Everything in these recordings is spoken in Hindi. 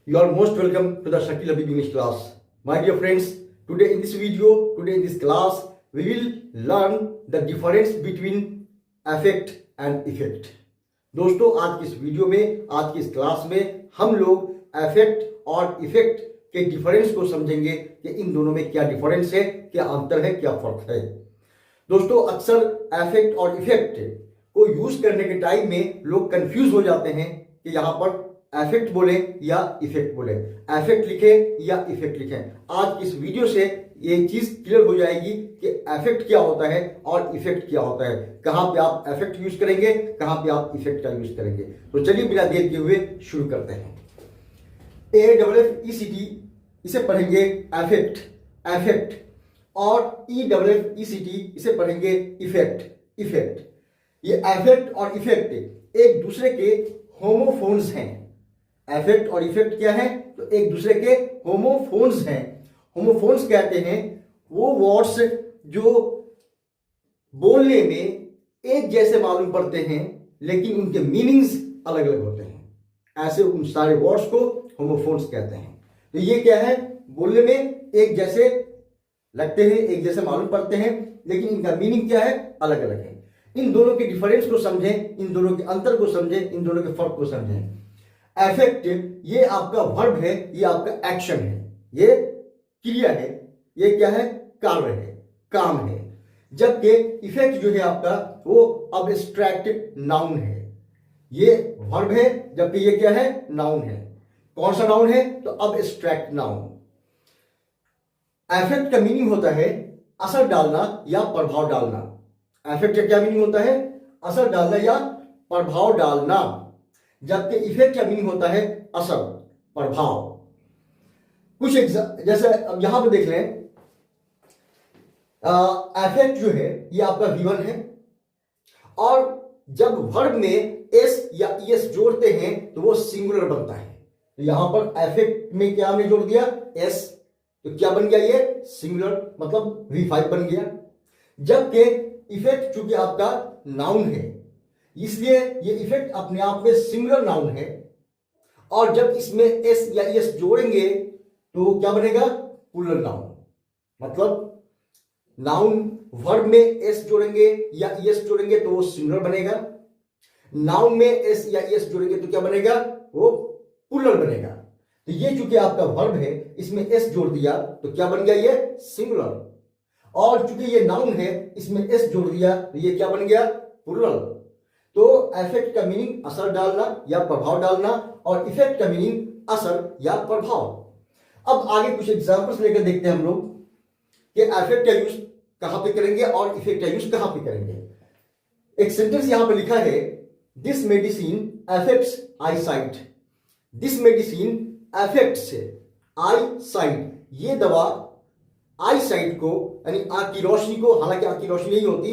You are most welcome to the Shakil Habib English class. My dear friends, today in this video, today in this class, we will learn the difference between affect and effect. दोस्तों आज की इस वीडियो में, आज की इस क्लास में हम लोग अफेक्ट और इफेक्ट के डिफरेंस को समझेंगे कि इन दोनों में क्या डिफरेंस है, क्या अंतर है, क्या फर्क है। दोस्तों अक्सर अफेक्ट और इफेक्ट को यूज करने के टाइम में लोग कंफ्यूज हो जाते हैं कि यहाँ पर अफेक्ट बोले या इफेक्ट बोले, अफेक्ट लिखे या इफेक्ट लिखे। आज की इस वीडियो से ये चीज क्लियर हो जाएगी कि अफेक्ट क्या होता है और इफेक्ट क्या होता है, कहां पे आप अफेक्ट यूज करेंगे, कहां पे आप इफेक्ट का यूज करेंगे। तो चलिए बिना देर किए हुए शुरू करते हैं। AFFECT इसे पढ़ेंगे अफेक्ट, अफेक्ट, और EFFECT इसे पढ़ेंगे इफेक्ट, इफेक्ट। ये अफेक्ट और इफेक्ट एक दूसरे के होमोफोन्स हैं। अफेक्ट और इफेक्ट क्या है? तो एक दूसरे के होमोफोन्स हैं। होमोफोन्स कहते हैं वो वर्ड्स जो बोलने में एक जैसे मालूम पड़ते हैं लेकिन उनके मीनिंग्स अलग अलग होते हैं। ऐसे उन सारे वर्ड्स को होमोफोन्स कहते हैं। तो ये क्या है? बोलने में एक जैसे लगते हैं, एक जैसे मालूम पड़ते हैं, लेकिन इनका मीनिंग क्या है? अलग अलग है। इन दोनों के डिफरेंस को समझें, इन दोनों के अंतर को समझें, इन दोनों के फर्क को समझें। अफेक्ट ये आपका वर्ब है, ये आपका एक्शन है, ये क्रिया है, ये क्या है? कार्य है, काम है। जबकि इफेक्ट जो है आपका वो अब्स्ट्रैक्ट नाउन है। ये वर्ब है जबकि ये क्या है? नाउन है। कौन सा नाउन है? तो अब्स्ट्रैक्ट नाउन। अफेक्ट का मीनिंग होता है असर डालना या प्रभाव डालना। अफेक्ट का क्या मीनिंग होता है? असर डालना या प्रभाव डालना। जबकि इफेक्ट का मीनिंग होता है असर, प्रभाव। कुछ जैसे अब यहां पर देख लें, अफेक्ट जो है ये आपका V1 है, और जब वर्ब में एस या ईएस जोड़ते हैं तो वो सिंगुलर बनता है। तो यहां पर अफेक्ट में क्या हमने जोड़ दिया? एस, तो क्या बन गया? ये सिंगुलर, मतलब V5 बन गया। जबकि इफेक्ट चूंकि आपका नाउन है इसलिए ये इफेक्ट अपने आप में सिंगुलर नाउन है, और जब इसमें एस या एस जोड़ेंगे तो क्या बनेगा? Plural noun. मतलब नाउन वर्ब में एस जोड़ेंगे या एस जोड़ेंगे तो वो सिंगुलर बनेगा, नाउन में एस या एस जोड़ेंगे तो क्या बनेगा? वो प्लूरल बनेगा। तो ये चूंकि आपका वर्ब है, इसमें एस जोड़ दिया तो क्या बन गया? ये सिंगुलर। और चूंकि ये नाउन है, इसमें एस जोड़ दिया तो ये क्या बन गया? प्लूरल। तो अफेक्ट का मीनिंग असर डालना या प्रभाव डालना, और इफेक्ट का मीनिंग असर या प्रभाव। अब आगे कुछ एग्जांपल्स लेकर देखते हैं हम लोग कि अफेक्ट का यूज कहां पे करेंगे और इफेक्ट का यूज कहां पे करेंगे। एक सेंटेंस यहां पे लिखा है, this medicine affects I site. This medicine affects I site. ये दवा आई साइट को, यानी आंख की रोशनी को, हालांकि आंख की रोशनी नहीं होती,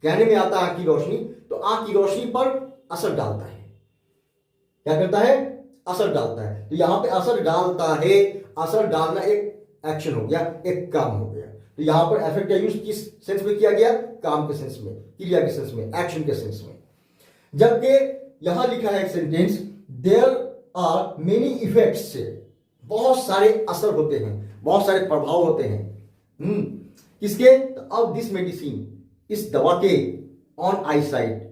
कहने में आता है आंख की रोशनी, तो आंख की रोशनी पर असर डालता है। क्या करता है? असर डालता है। तो यहां पे असर डालता है, असर डालना एक एक्शन हो गया, एक काम हो गया। तो यहां पर अफेक्ट का यूज किस सेंस में किया गया? काम के सेंस में, क्रिया के सेंस में, एक्शन के सेंस में। जबकि यहां लिखा है एक sentence, there are many effects. बहुत सारे असर होते हैं, बहुत सारे प्रभाव होते हैं। किसके? ऑफ दिस मेडिसिन, इस दवा के, on I site,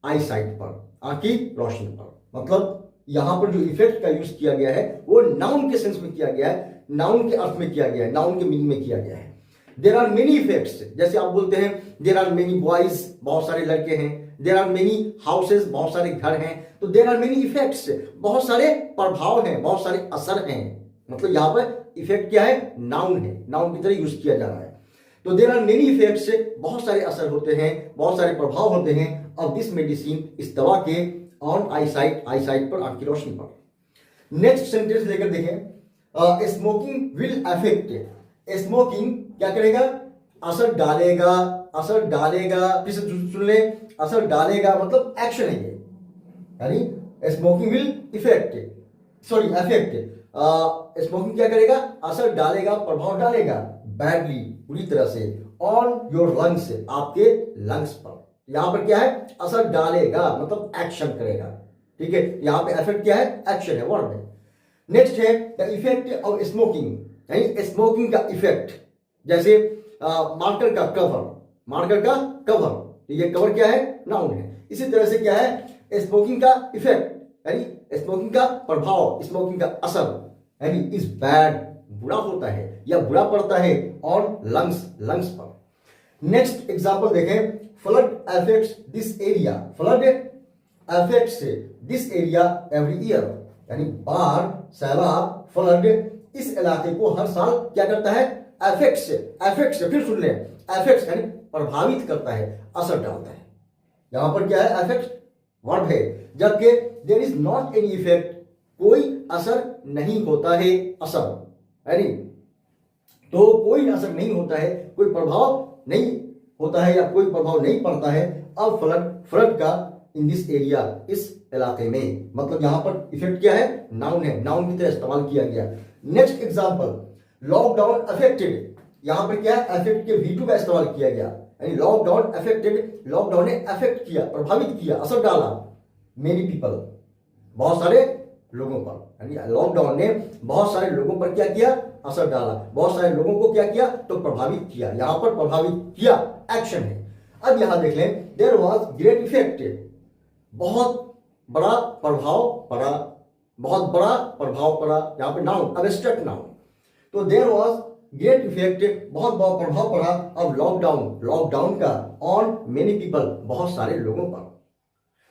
I site पर, आंख की रोशनी पर। मतलब यहां पर जो इफेक्ट का यूज किया गया है वो नाउन के सेंस में किया गया है, नाउन के अर्थ में किया गया है, नाउन के मीनिंग में किया गया है। देयर आर मेनी इफेक्ट्स, जैसे आप बोलते हैं देयर आर मेनी बॉयज, बहुत सारे लड़के हैं, देयर आर मेनी हाउसेज, बहुत सारे घर हैं। तो देयर आर मेनी इफेक्ट्स, बहुत सारे प्रभाव हैं, बहुत सारे असर हैं। मतलब यहां पर इफेक्ट क्या है? नाउन है, नाउन की तरह यूज किया जा रहा है। तो देयर आर मेनी इफेक्ट्स, बहुत सारे असर होते हैं, बहुत सारे प्रभाव होते हैं, ऑफ दिस मेडिसिन, इस दवा के, on I site, I site पर, आंख की रोशनी पर। नेक्स्ट सेंटेंस लेकर देखें, स्मोकिंग विल अफेक्ट। स्मोकिंग क्या करेगा? असर डालेगा, असर डालेगा। फिर से सुन ले, असर डालेगा मतलब एक्शन है ये, यानी smoking will effect, sorry affect. Smoking क्या करेगा? असर डालेगा, प्रभाव डालेगा, बैडली, पूरी तरह से, ऑन योर लंग्स, आपके लंग्स पर। यहां पर क्या है? असर डालेगा मतलब एक्शन करेगा। ठीक है, यहां पे अफेक्ट क्या है? एक्शन है, वर्ब है। नेक्स्ट है द इफेक्ट ऑफ स्मोकिंग, यानी स्मोकिंग का इफेक्ट। जैसे मार्कर का कवर, तो ये कवर क्या है, नाउन है। इसी तरह से क्या है, स्मोकिंग का इफेक्ट यानी स्मोकिंग का प्रभाव, स्मोकिंग का असर यानी इज बैड, बुरा होता है या बुरा पड़ता है ऑन लंग्स पर। नेक्स्ट एग्जांपल देखें, flood affects this area, flood affects this area every year, यानी बाढ़, सैलाब, फ्लड इस इलाके को हर साल क्या करता है, अफेक्ट्स, फिर सुन लें, अफेक्ट्स यानी प्रभावित करता है, असर डालता है। यहां पर क्या है, अफेक्ट वर्ब है, जबकि there is not any effect, कोई असर नहीं होता है, असर यानी तो कोई असर नहीं होता है, कोई प्रभाव नहीं होता है या कोई प्रभाव नहीं पड़ता है अब फ्लड का इन दिस एरिया, इस इलाके में। मतलब यहां पर इफेक्ट क्या है, नाउन है, नाउन की तरह इस्तेमाल किया गया। नेक्स्ट एग्जांपल, लॉकडाउन अफेक्टेड, यहां पर क्या है, अफेक्ट के V2 का इस्तेमाल किया गया, यानी लॉकडाउन अफेक्टेड, लॉकडाउन ने अफेक्ट किया, प्रभावित किया, असर डाला मेनी पीपल, बहुत सारे लोगों पर, यानी लॉकडाउन ने बहुत सारे लोगों पर क्या किया, असर डाला, बहुत सारे लोगों को क्या किया, तो प्रभावित किया। यहां पर प्रभावित किया एक्शन है। अब यहां देख लें, देयर वाज ग्रेट इफेक्ट, बहुत बड़ा प्रभाव पड़ा, बहुत बड़ा प्रभाव पड़ा, यहां पे नाउन, एब्स्ट्रैक्ट नाउन। तो देयर वाज ग्रेट इफेक्ट, बहुत बड़ा प्रभाव पड़ा अब लॉकडाउन का ऑन मेनी पीपल, बहुत सारे लोगों पर।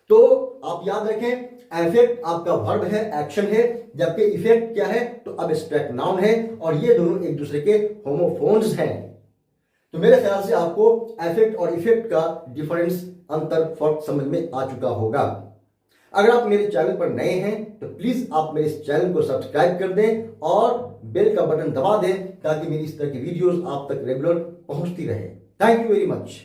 तो आप याद रखें, इफेक्ट आपका वर्ब है, एक्शन है, जबकि इफेक्ट क्या है, तो एब्स्ट्रैक्ट नाउन है, और ये दोनों एक दूसरे के होमोफोन्स हैं। तो मेरे ख्याल से आपको इफेक्ट और इफेक्ट का डिफरेंस, अंतर, फर्क समझ में आ चुका होगा। अगर आप मेरे चैनल पर नए हैं तो प्लीज आप मेरे इस चैनल को सब्सक्राइब कर दें और बेल का बटन दबा दें, ताकि मेरी इस तरह की वीडियोस आप तक रेगुलर पहुंचती रहे। Thank you very much.